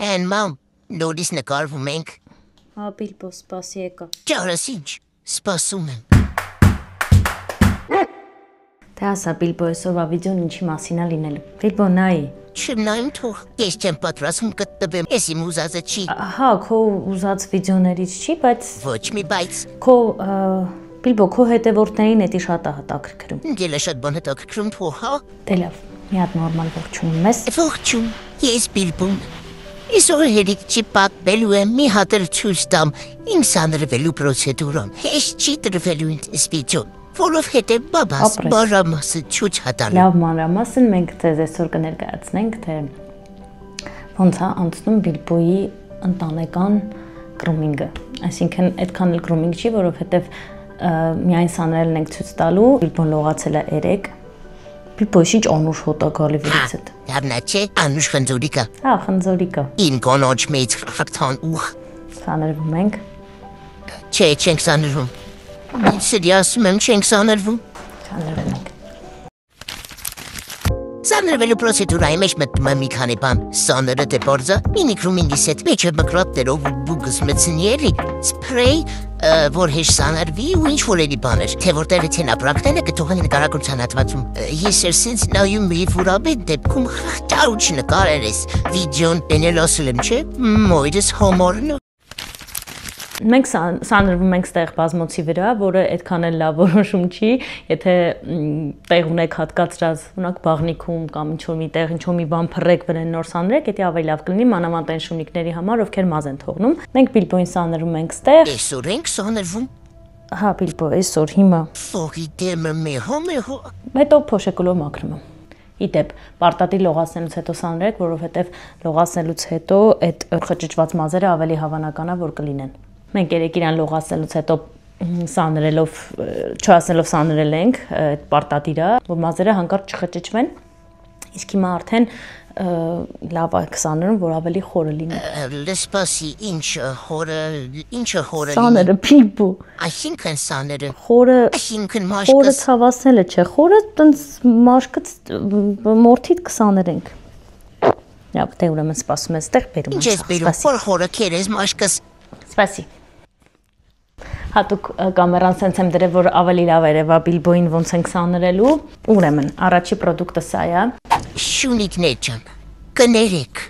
Են մամ, նորից նկարվում ենք։ Հա, Բիլբո, սպասի եկա։ Ճարս ինչ, սպասում եմ։ Թե ասա Բիլբո, այսօրվա վիդեոն ինչի մասին է լինելու։ Բիլբո, նայի։ Չնայում թող, ես չեմ պատրաստում կտտվեմ, ես իմ ուզածը չի։ Հա, քո ուզած վիդեոներից չի, բայց Ոչ մի բայց։ Քո Բիլբո, քո հետևորդներին էդի շատ է հետաքրքրում։ Գելը շատ բան հետաքրքրում թող, հա։ Դե լավ, մի հատ նորմալ ողջունում ես։ Ողջուն, ես Բիլբոն։ Այսօր հերիք չի պատմելու եմ մի հատ ցույց տամ ինձ անրվելու պրոցեդուրան։ Հեշտ չի տրվելու ինձ վիդեո, որովհետև բաբաս մանրամասն ցույց հատալու։ Լավ, մանրամասն մենք ձեզ այսօր կներկայացնենք, թե ոնց է անցնում Բիլբոյի ընտանեկան գրումինգը։ Այսինքն այդքան էլ գրումինգ չի, որովհետև միայն սաներելն ենք ցույց տալու, Բիլբոն լողացել է 3 Բիլբո, ինչ անուշ հոտ է գալի վրից հետ։ Հավնա չէ, անուշ խնձորիկա։ Հա, խնձորիկա։ Ին կոնոջ մեծ խրթան ուղ։ Սաներվում ենք։ Չէ, չենք սաներվում։ Սիրիասում եմ չենք սաներվում։ Սաներվում ենք։ Սաներվելու պրոցեդուրայի մեջ մտնում է մի քանի բան։ Սաները դե բարձա, մինի գրումինգիս հետ մեջը մկրատներով բուգս մցնիելի, սպրեյ, որ հեշ սաներվի ու ինչ որելի բաներ, թե որտեղ են ապրանքները կթողեն նկարագրության հատվածում։ Ես երսենց նայում մի վուրաբետ դեպքում խաղտարուչ նկարեր ես, վիդեոն տենել ասել եմ, չէ, մոյրս հոմորն Մենք սաներվում ենք ստեղ բազմոցի վրա, որը այդքան էլ լավ որոշում չի, եթե տեղ ունեք հատկացրած, ունակ բաղնիքում կամ ինչ-որ մի տեղ, ինչ-որ մի բան փռեք վրան նոր սաներեք, դա ավելի լավ կլինի մանավանդ այն շունիկների համար, ովքեր մազ են թողնում։ Մենք Բիլբոյին սաներում ենք ստեղ։ Այսօր ենք սաներվում։ Հա, Բիլբո, այսօր հիմա։ Ֆոգի դեմը մեհո։ Հետո փոշեկոլով մաքրում եմ։ Իդեպ, պարտադի լողացնելուց հետո սաներեք, որովհետև լողացնելուց հետո այդ խճճված մազերը ավելի հավանական է, որ կլինեն։ Մենք երեք իրան լողացնելուց հետո սաներելով, չասնելով սաներել ենք, այդ պարտադիրա, որ մազերը հանկարծ չխճճվեն, իսկ հիմա արդեն լավ է սաներում, որ ավելի խորը լինի։ Լսպասի, ինչը խորը Սաները, Բիլբո։ Այսինքն սաները։ Խորը, Այսինքն խորը մաշկս։ ցավացնելը չէ, խորը տենց մաշկից մորթիդ կսաներենք։ Լավ, դե ուրեմն սպասում ես տեղ բերում։ Ինչ ես բերում, խորը քերես մաշկս։ Սպասի։ Հատուկ կամերան սենց եմ դրել, որ ավելի լավ երևա Բիլբոյին ոնց ենք սաներելու։ Ուրեմն, առաջի պրոդուկտը սա է։ Շունիկներ ջան, կներեք։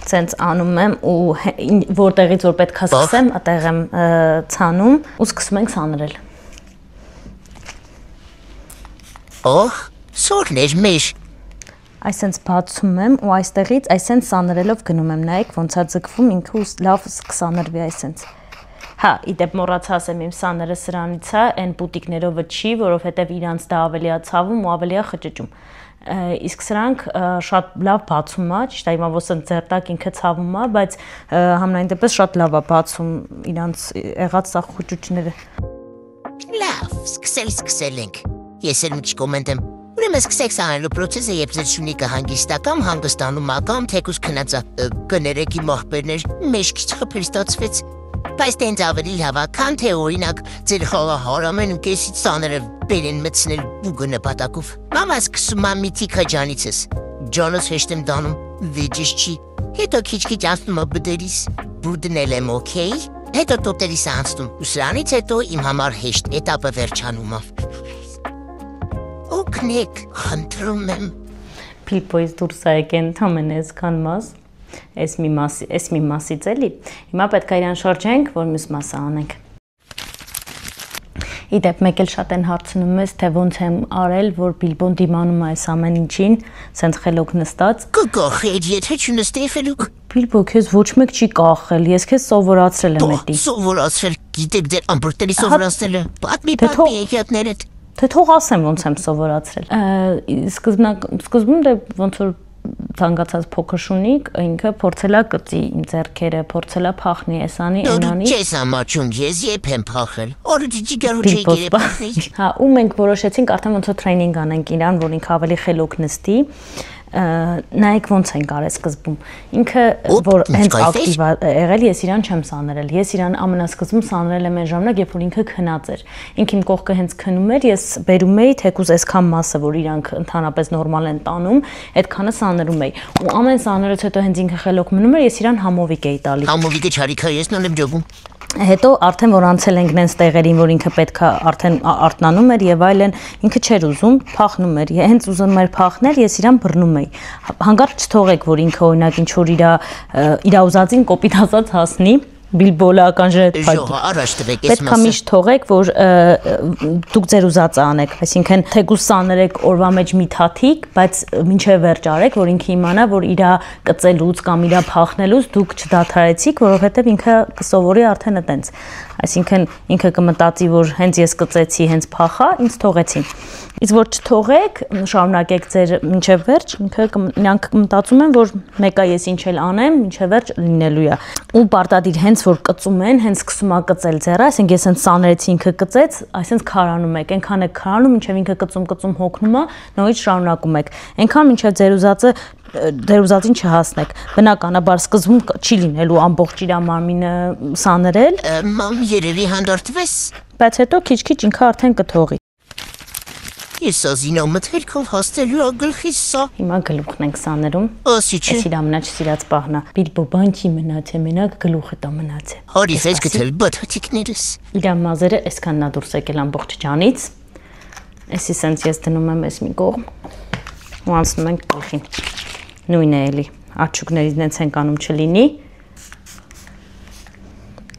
Սենց անում եմ ու որտեղից որ պետք է սկսեմ, այդտեղ եմ ցանում ու սկսում ենք սաներել։ Օհ, սորներ մեր։ Այսենց բացում եմ ու այստեղից այսենց սաներելով գնում եմ, նայեք ոնց է ձգվում, ինքը լավ կսաներվի այսենց։ Հա, իդեպ մոռացա ասեմ իմ սաները սրանից է, այն պուտիկներովը չի, որովհետև իրանց դա ավելի է ցավում ու ավելի է խճճում։ Իսկ սրանք շատ լավ բացում է, ճիշտ է, հիմա ոսն ձերտակ ինքը ցավում է, բայց համենայն դեպս շատ լավ է բացում իրանց եղած սա խճուճները։ Լավ, սկսել ենք։ Ես էլ մի կոմենտեմ։ Ուրեմն սկսեք սանելու պրոցեսը, երբ ձեր շունիկը հանգստակամ, հանգստանում ակամ, թեկուզ քնածա կներեք իմ աղբերներ, մեջքից խփել ստացվեց։ Բայց տենց ավելի լավ է, քան թե օրինակ ձեր խաղահարամեն ու կեսից սաները բերեն մտցնել բուգը նպատակով։ Մամա սկսում է միտիքա ջանիցս։ Ջանս հեշտ եմ դանում, վեճես չի։ Հետո քիչ-քիչ անցնում է բդերիս, բուրդնել եմ օքեյ, հետո տոտերիս անցնում։ Ու սրանից հետո իմ համար հեշտ էտապը վերջանում է։ Օգնեք, խնդրում եմ։ Բիլբոյից դուրս է եկել ընդամենը այսքան մաս։ Այս մի մասից էլի։ Հիմա պետք է իրան շրջենք, որ մյուս մասը անենք։ Իդեպ մեկ էլ շատ են հարցնում ես, թե ոնց եմ արել, որ Բիլբոն դիմանում է այս ամեն ինչին, սենց խելոք նստած։ Կկախել, եթե չնստի խելոք։ Բիլբո, քեզ ոչ մեկ չի կախել, ես քեզ սովորացրել եմ էդի։ Սովորացրել, գիտեք դեր ամբրտերի սովորացնելը։ Պատմի եկյատներդ։ Թե թող ասեմ ոնց եմ սովորացրել։ Սկզբում դե ոնց որ ցանկացած փոքր շունիկ, ինքը փորձելա կծի իմ ձեռքերը, փորձելա փախնի էսանի, այնանի։ Չես ամաչում, ես երբ եմ փախել։ Օրը դիջի գարու չի գերեփախնի։ Հա, ու մենք որոշեցինք արդեն ոնց որ տրեյնինգ անենք իրան, որ ինքը ավելի խելոք նստի։ նայեք ոնց են կարել սկզբում։ Ինքը որ հենց ակտիվ եղել, ես իրան չեմ սանրել։ Ես իրան ամենասկզբում սանրել եմ այն ժամանակ, երբ որ ինքը քնած էր։ Ինքը իմ կողքը հենց քնում էր, ես բերում էի թեկուզ այսքան մասը, որ իրանք ընդհանրապես նորմալ են տանում, այդքանը սանրում էի։ Ու ամեն սանրից հետո հենց ինքը խելոք մնում էր, ես իրան համովիկ էի տալի։ Համովիկը չարիքա ես նույն եմ ջոգում։ Հետո արդեն որ անցել ենք նենց տեղերին, որ ինքը պետքա արդեն արթնանում էր եւ այլն, ինքը չէր ուզում, փախնում էր։ Հենց ուզում էր փախնել, ես իրան բռնում էի։ Հանկարծ չթողեք, որ ինքը օրինակ ինչ որ իր ուզածին կոպիտ ասած հասնի, բիլբոլական ժետ փայտի։ Առաջ տվեք այս մասը։ Պետք է միշտ թողեք, որ դուք ձեր ուզածը անեք, այսինքն թեկուզ սաներեք օրվա մեջ մի թաթիկ, բայց մինչև վերջ արեք, որ ինքը իմանա, որ իր կծելուց կամ իր փախնելուց դուք չդադարեցիք, որովհետև ինքը կսովորի արդեն այտենց։ Այսինքն ինքը կմտածի, որ հենց ես կծեցի, հենց փախա, ինձ թողեցին։ Իսկ որ չթողեք, շարունակեք ձեր մինչև վերջ, նրանք մտածում են, որ մեկը ես ինչ էլ անեմ, մինչև վերջ լինելու է։ Ու պարտադիր հենց որ կծում են, հենց սկսում է կծել ձեռը, այսինքն ես հենց սաներեցի ինքը կծեց, այսինքն քարանում եք, այնքան եք քարանում, մինչև ինքը կծում հոգնում է, նորից շարունակում եք։ Այնքան մինչև ձեր ուզածին չհասնեք։ Բնականաբար սկզբում չի լինելու ամբողջ իր մարմինը սաներել։ Մամ երևի հանդարտվես։ Բայց հետո քիչ-քիչ ինքը արդեն կթողի։ Ես ասինա մթերքով հաստելու գլխիս սա։ Հիմա գլուխն ենք սաներում։ Ասի չէ։ Էս իր ամենաչսիրած պահն է։ Բիլբո բան չի մնացել, մենակ գլուխը տա մնացել։ Հորի ֆեզ գտել բաթաթիկներս։ Իր մազերը այսքանն է դուրս եկել ամբողջ ջանից։ Էսի սենց ես դնում եմ այս մի կողմ։ Ու անցնում ենք գլխին։ Նույնն է էլի։ Աչուկներից նենց ենք անում չլինի։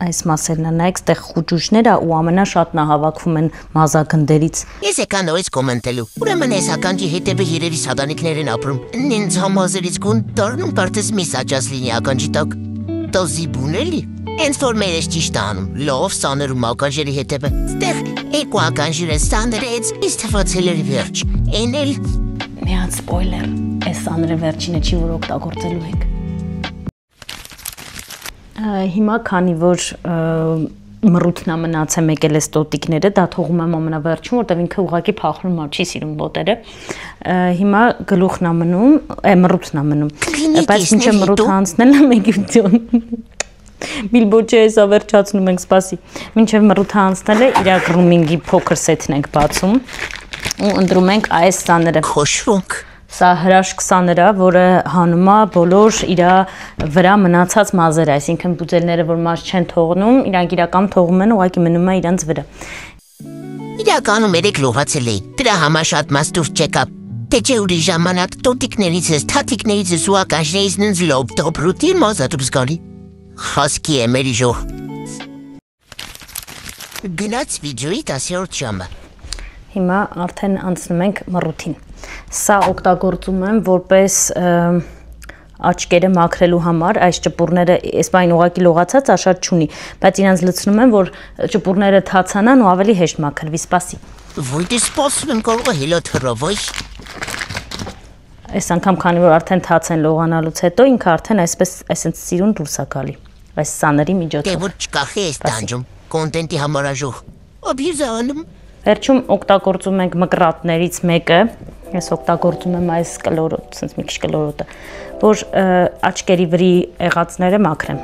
Այս մասերն նայեք, ստեղ խուճուճները ու ամենաշատն հավաքվում են մազագնդերից։ Ես եկա նորից կոմենտելու։ Ուրեմն այս ականջի հետևը երևի սադանիկներ են ապրում։ Ինձ համազերից գուն դառնում պարտեզ մի սաճած լինի ականջի տակ։ Տոզի բուն էլի։ Ինֆորմերես ճիշտ անում։ Լով սաներում ականջերի հետևը։ Ստեղ երկու ականջերը սաներեց, իսկ թվացել էր վերջ։ Էն էլ մի հատ սպոյլեր։ Այս սաները վերջինը չի, որ օգտագործելու ենք։ Հիմա քանի որ մռութն է մնացել եկել էս տոտիկները, դա թողում եմ ամենավերջում, որտեղ ինքը ուղղակի փախնում է, չի սիրում լոտերը։ Հիմա գլուխն է մնում, մռութն է մնում։ Բայց ինչը մռութ հանցնելը մեգիվտիոն։ Բիլբո չէ, հեսա վերջացնում ենք, սպասի։ Մինչև մռութ հանցնելը իր գրումինգի փոքր սեթն ենք բացում ու ընտրում ենք այս սաները։ Խոշվոնք։ Սա հրաշք սաներ է, որը հանում է բոլոր իր վրա մնացած մազերը, այսինքն բուծելները, որ մազ չեն թողնում, իրանք իրական թողում են, ուղղակի մնում է իրանց վրա։ Իրականում երեք լողացել էի, դրա համար շատ մաս դուրս չեկա։ Թե չէ ուրիշ ժամանակ տոտիկներից ես, թաթիկներից ես ու ականջներից նենց լոբ տոպրուտի մազատուբ զգալի։ Խոսքի է մերի ժող։ Գնաց վիդեոյի 10-րդ ժամը։ Հիմա արդեն անցնում ենք մռութին։ Սա օգտագործում եմ որպես աչքերը մաքրելու համար, այս ճպուրները, այս բան ուղղակի լողացած աշատ չունի, բայց իրանց լցնում եմ, որ ճպուրները թացանան ու ավելի հեշտ մաքրվի, սպասի։ Ոյ դե սպասում եմ կարող է հելոտ հրովոյ։ Այս անգամ քանի որ արդեն թաց են լողանալուց հետո ինքը արդեն այսպես սիրուն դուրս է գալի, այս սաների միջոցով։ Դե որ չկախի այս տանջում, կոնտենտի համար աժող։ Աբյուզանում։ Վերջում օգտագործում ենք մկրատներից մեկը, ես օգտագործում եմ այս կլորոտ, ասենց մի քիչ կլորոտը, որ աչքերի վրի եղածները մաքրեմ։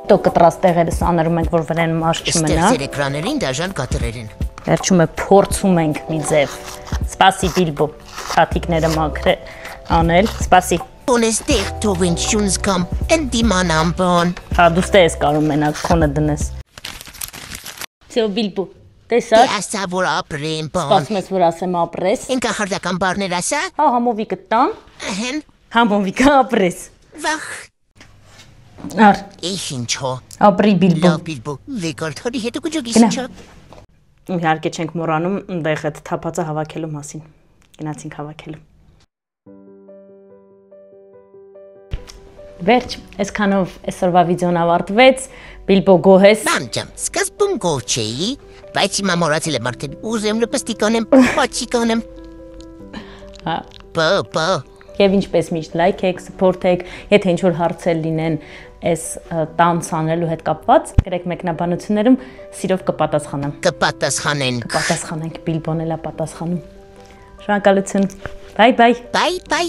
Հետո կտրած տեղերը սանրում ենք, որ վրան մաշ չմնա։ Ստեղծեր էկրաներին դաժան կադրերին։ Վերջում է փորձում ենք մի ձև։ Սպասի Բիլբո, թաթիկները մաքրե անել, սպասի։ Ունես դեղ թողին շունզ կամ ընդիմանամ բան։ Հա, դու ստես կարող մենակ քոնը դնես։ Всё, Բիլբո, տեսա։ Դե ասա որ ապրեմ բան։ Սպասում ես, որ ասեմ ապրես։ Ինքա հardական բարներ ասա։ Հա, համովիկը տան։ Ահեն։ Համովիկը ապրես։ Վախ։ Ար, Ինչ ինչո։ ապրի Բիլբո։ Լավ Բիլբո, վեկորթորի հետո կջոգիս ինչա։ Իհարկե չենք մոռանում այնտեղ այդ թափածը հավաքելու մասին։ Գնացինք հավաքելու։ Վերջ, այսքանով այսօրվա վիդեոն ավարտվեց, Բիլբո գոհես։ Մամ ջան, սկզբում գոհ չէի, բայց հիմա մոռացել եմ արդեն։ Ուզում լպստիկ անեմ, պաչիկ անեմ։ Հա։ Պա։ Եվ ինչպես միշտ լայքեք, սփորթեք, եթե ինչ-որ հարցեր լինեն, այս տան ցանրելու հետ կապված, գրեք մեկնաբանություններում սիրով կպատասխանեմ։ Կպատասխանենք։ Բիլբոն էլա պատասխանում։ Շնորհակալություն։ Բայ բայ։ Բայ բայ։